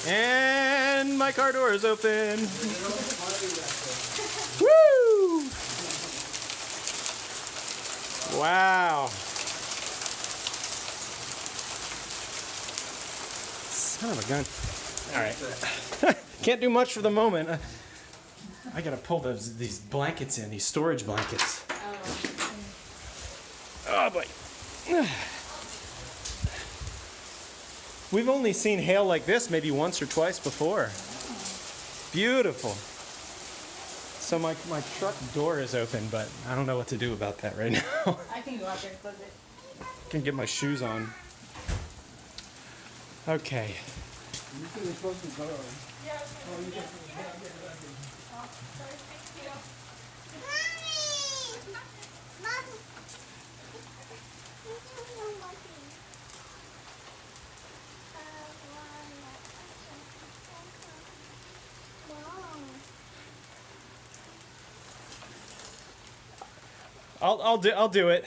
And my car door is open. Woo! Wow. Son of a gun. All right. Can't do much for the moment. I gotta pull these blankets in, these storage blankets. Oh boy. We've only seen hail like this maybe once or twice before. Beautiful. So my truck door is open, but I don't know what to do about that right now. I can go out there and close it. I can get my shoes on. Okay. I'll do it.